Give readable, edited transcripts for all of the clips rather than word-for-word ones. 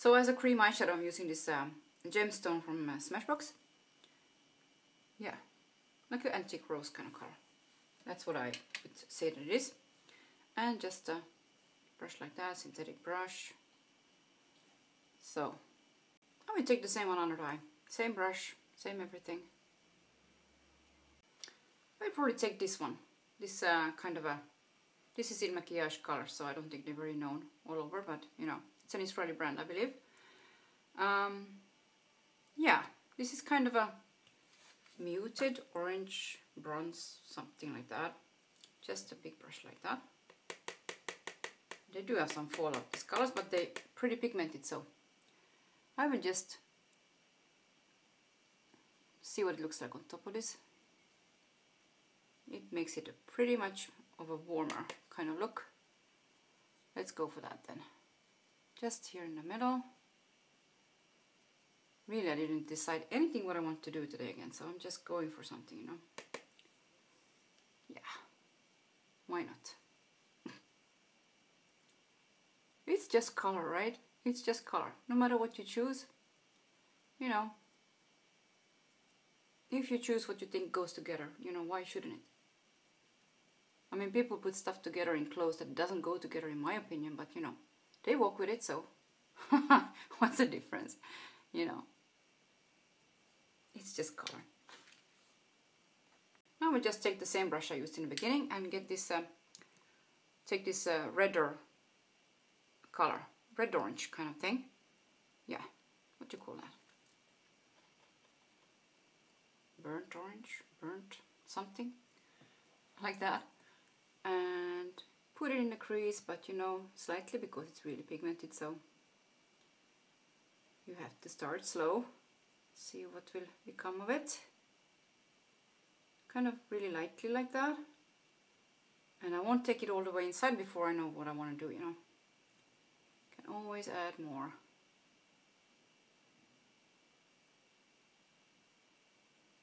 So as a cream eyeshadow, I'm using this gemstone from Smashbox. Yeah, like an antique rose kind of color. That's what I would say that it is. And just a brush like that, synthetic brush. So I will take the same one under the eye. Same brush, same everything. I'll probably take this one. This kind of a, this is in makiage color, so I don't think they're very known all over, but you know, it's an Israeli brand, I believe. Yeah, this is kind of a muted orange bronze, something like that. Just a big brush like that. They do have some fallout, these colors, but they're pretty pigmented, so I will just see what it looks like on top of this. It makes it a pretty much of a warmer kind of look. Let's go for that then. Just here in the middle. Really, I didn't decide anything what I want to do today again, so I'm just going for something, you know. Yeah, why not? It's just color, right? It's just color. No matter what you choose, you know, if you choose what you think goes together, you know, why shouldn't it? I mean, people put stuff together in clothes that doesn't go together in my opinion, but you know, they walk with it, so what's the difference? You know, it's just color. Now we just take the same brush I used in the beginning and get this, take this redder color, red orange kind of thing. Yeah, what do you call that? Burnt orange, burnt something like that. And put it in the crease, but you know, slightly, because it's really pigmented, so you have to start slow. See what will become of it. Kind of really lightly like that. And I won't take it all the way inside before I know what I want to do, you know. Can always add more.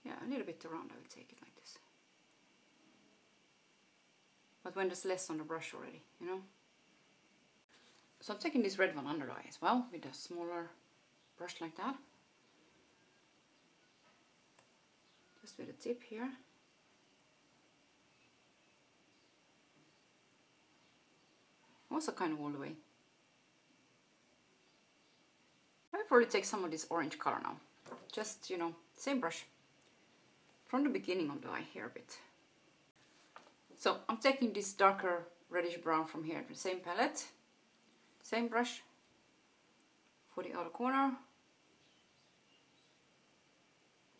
Yeah, a little bit around, I will take it like this. But when there's less on the brush already, you know. So I'm taking this red one under the eye as well, with a smaller brush like that. Just with a tip here. Also kind of all the way. I'll probably take some of this orange color now. Just, you know, same brush. From the beginning of the eye here a bit. So I'm taking this darker reddish brown from here, the same palette, same brush for the outer corner,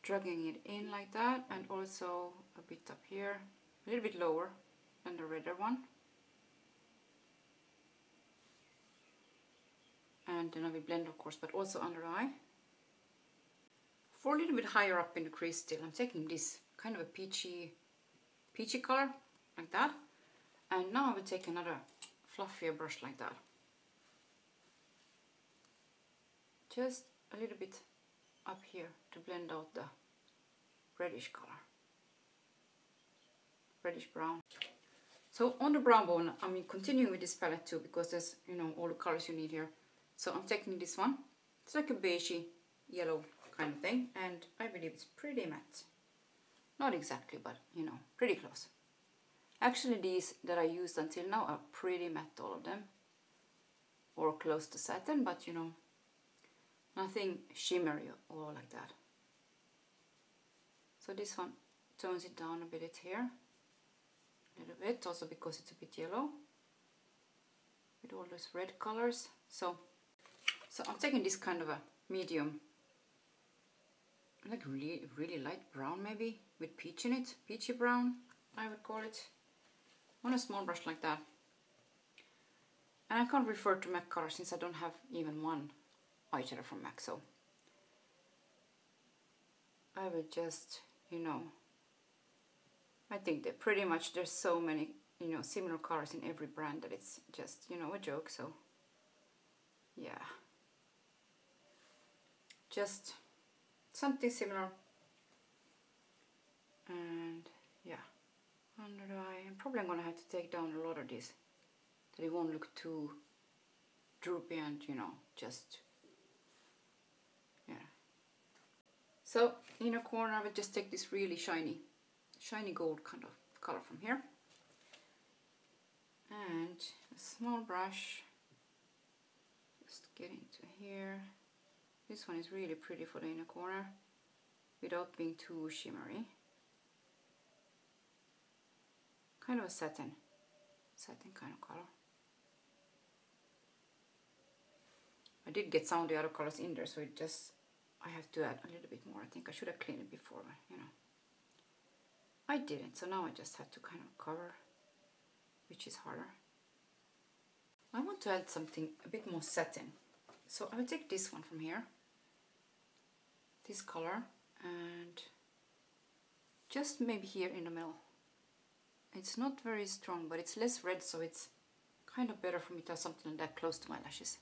dragging it in like that, and also a bit up here, a little bit lower than the redder one. And then I will blend, of course, but also under the eye. For a little bit higher up in the crease still, I'm taking this kind of a peachy color, like that. And now I will take another fluffier brush like that. Just a little bit up here to blend out the reddish color. Reddish brown. So on the brown bone, I'm continuing with this palette too, because there's, you know, all the colors you need here. So I'm taking this one. It's like a beigey yellow kind of thing, and I believe it's pretty matte. Not exactly, but you know, pretty close. Actually, these that I used until now are pretty matte, all of them. Or close to satin, but you know, nothing shimmery or like that. So this one tones it down a bit here. A little bit, also because it's a bit yellow. With all those red colors. So I'm taking this kind of a medium, like really light brown maybe, with peach in it. Peachy brown, I would call it. On a small brush like that. And I can't refer to MAC color since I don't have even one eyeshadow from MAC, so I will just, you know, I think that pretty much there's so many, you know, similar colors in every brand that it's just, you know, a joke, so yeah. Just something similar. And yeah. Under the eye. I'm probably going to have to take down a lot of this, that it won't look too droopy and, you know, just So inner corner, I will just take this really shiny gold kind of color from here. And a small brush, just get into here. This one is really pretty for the inner corner, without being too shimmery. Kind of a satin kind of color. I did get some of the other colors in there, so I have to add a little bit more. I think I should have cleaned it before, but you know, I didn't, so now I just have to kind of cover, which is harder. I want to add something a bit more satin, so I will take this one from here, this color, and just maybe here in the middle. It's not very strong, but it's less red, so it's kind of better for me to have something like that close to my lashes.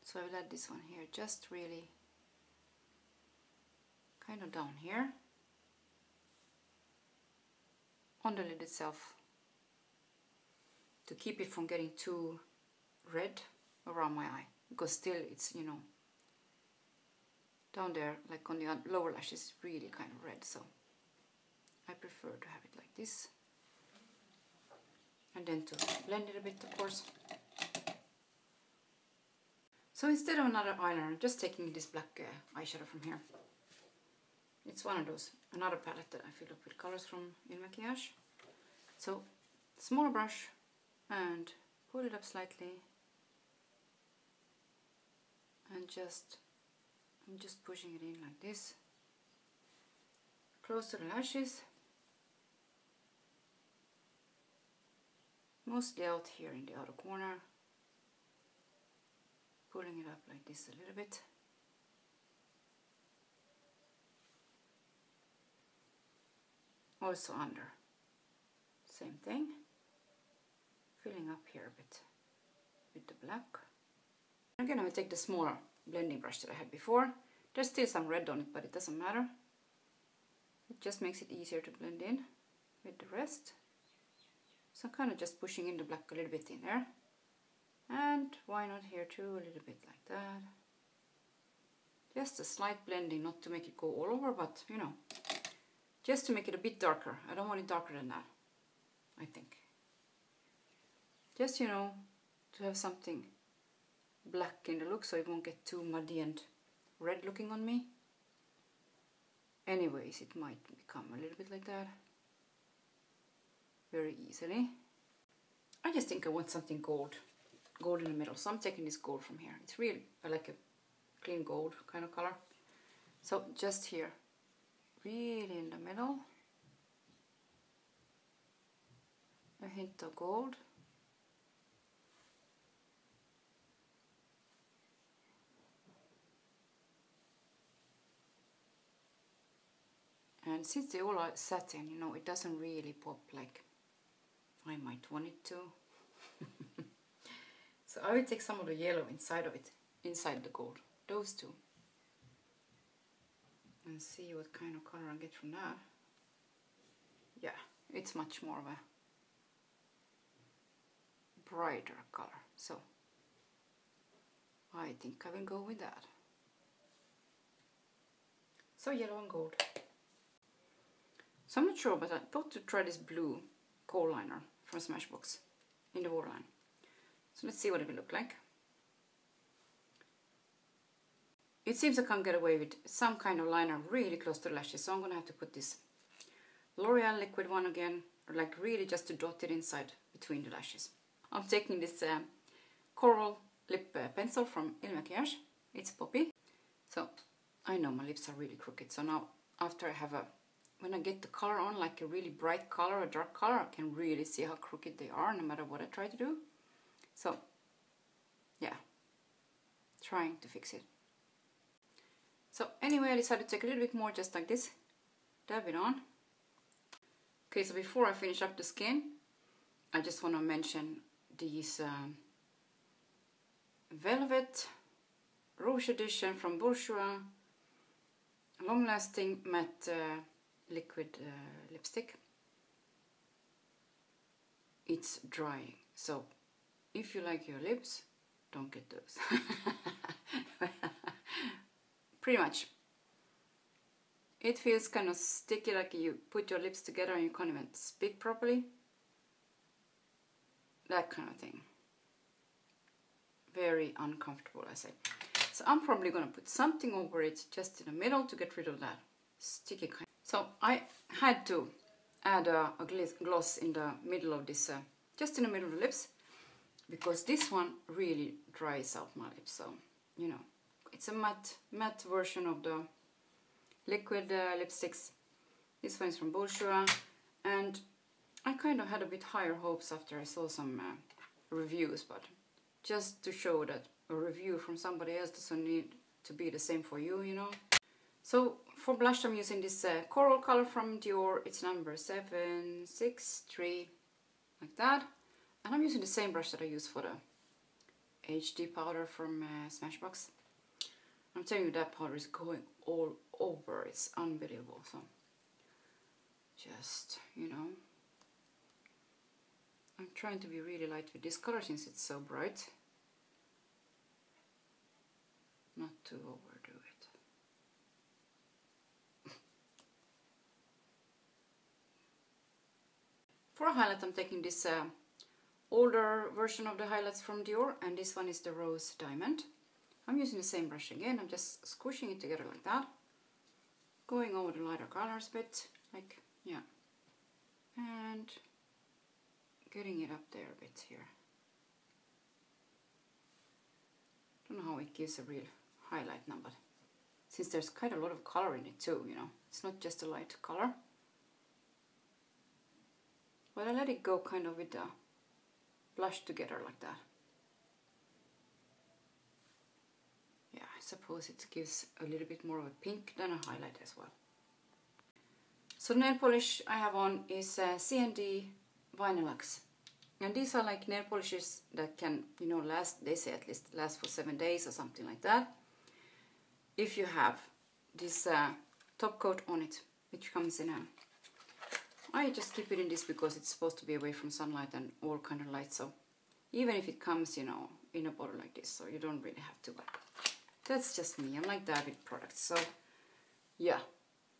So I will add this one here, just really kind of down here on the lid itself, to keep it from getting too red around my eye, because still it's, you know, down there, like on the lower lashes, really kind of red, so I prefer to have it like this. And then to blend it a bit, of course. So instead of another eyeliner, I'm just taking this black eyeshadow from here. It's one of those, another palette that I filled up with colors from Il Makiage. So, smaller brush, and pull it up slightly. And I'm just pushing it in like this. Close to the lashes. Mostly out here in the outer corner. Pulling it up like this a little bit. Also under. Same thing. Filling up here a bit with the black. Again, I will take the smaller blending brush that I had before. There's still some red on it, but it doesn't matter. It just makes it easier to blend in with the rest. So I'm kind of just pushing in the black a little bit in there. And why not here too, a little bit like that. Just a slight blending, not to make it go all over, but you know, just to make it a bit darker. I don't want it darker than that, I think. Just, you know, to have something black in the look so it won't get too muddy and red looking on me. Anyways, it might become a little bit like that. Very easily. I just think I want something gold in the middle, so I'm taking this gold from here. It's really, I like a clean gold kind of color. So just here, really in the middle, a hint of gold. And since they all are satin, you know, it doesn't really pop like I might want it to. So I will take some of the yellow inside of it, inside the gold, those two. And see what kind of color I get from that. Yeah, it's much more of a brighter color. So I think I will go with that. So yellow and gold. So I'm not sure, but I thought to try this blue kohl liner from Smashbox in the waterline. So let's see what it will look like. It seems I can't get away with some kind of liner really close to the lashes, so I'm gonna have to put this L'Oreal liquid one again, or like really just to dot it inside between the lashes. I'm taking this coral lip pencil from Il Makiage. It's poppy. So I know my lips are really crooked, so now after I have when I get the color on, like a really bright color, a dark color, I can really see how crooked they are no matter what I try to do. So, yeah, trying to fix it. So anyway, I decided to take a little bit more, just like this, dab it on. Okay, so before I finish up the skin, I just want to mention these Velvet Rouge Edition from Bourjois, long-lasting matte liquid lipstick. It's drying, so if you like your lips, don't get those. Pretty much. It feels kind of sticky, like you put your lips together and you can't even speak properly. That kind of thing. Very uncomfortable, I say. So I'm probably gonna put something over it just in the middle to get rid of that sticky kind. So I had to add a gloss in the middle of this, just in the middle of the lips, because this one really dries out my lips. So, you know, it's a matte version of the liquid lipsticks. This one is from Bourjois, and I kind of had a bit higher hopes after I saw some reviews, but just to show that a review from somebody else doesn't need to be the same for you, you know. So for blush I'm using this coral color from Dior. It's number 763, like that. And I'm using the same brush that I use for the HD powder from Smashbox. I'm telling you, that powder is going all over. It's unbelievable. So just, you know, I'm trying to be really light with this color since it's so bright. Not to overdo it. For a highlight I'm taking this older version of the highlights from Dior, and this one is the Rose Diamond. I'm using the same brush again. I'm just squishing it together like that. Going over the lighter colors a bit, like, yeah. And getting it up there a bit here. Don't know how it gives a real highlight now, but since there's quite a lot of color in it too, you know, it's not just a light color. But I let it go kind of with the blush together like that. Yeah, I suppose it gives a little bit more of a pink than a highlight as well. So the nail polish I have on is C&D Vinylux. And these are like nail polishes that can, you know, last, they say at least last for 7 days or something like that. If you have this top coat on it, which comes in a... I just keep it in this because it's supposed to be away from sunlight and all kind of light. So even if it comes, you know, in a bottle like this, so you don't really have to. But that's just me. I'm like that with products. So yeah,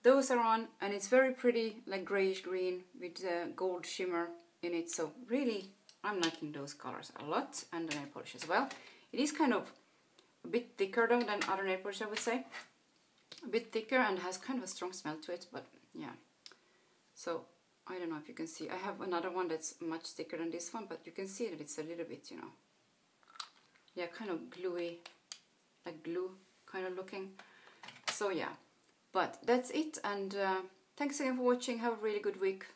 those are on, and it's very pretty, like grayish green with gold shimmer in it. So really, I'm liking those colors a lot, and the nail polish as well. It is kind of a bit thicker though than other nail polish, I would say. A bit thicker and has kind of a strong smell to it, but yeah. So I don't know if you can see. I have another one that's much thicker than this one, but you can see that it's a little bit, you know, yeah, kind of gluey, like glue kind of looking. So yeah, but that's it, and thanks again for watching. Have a really good week.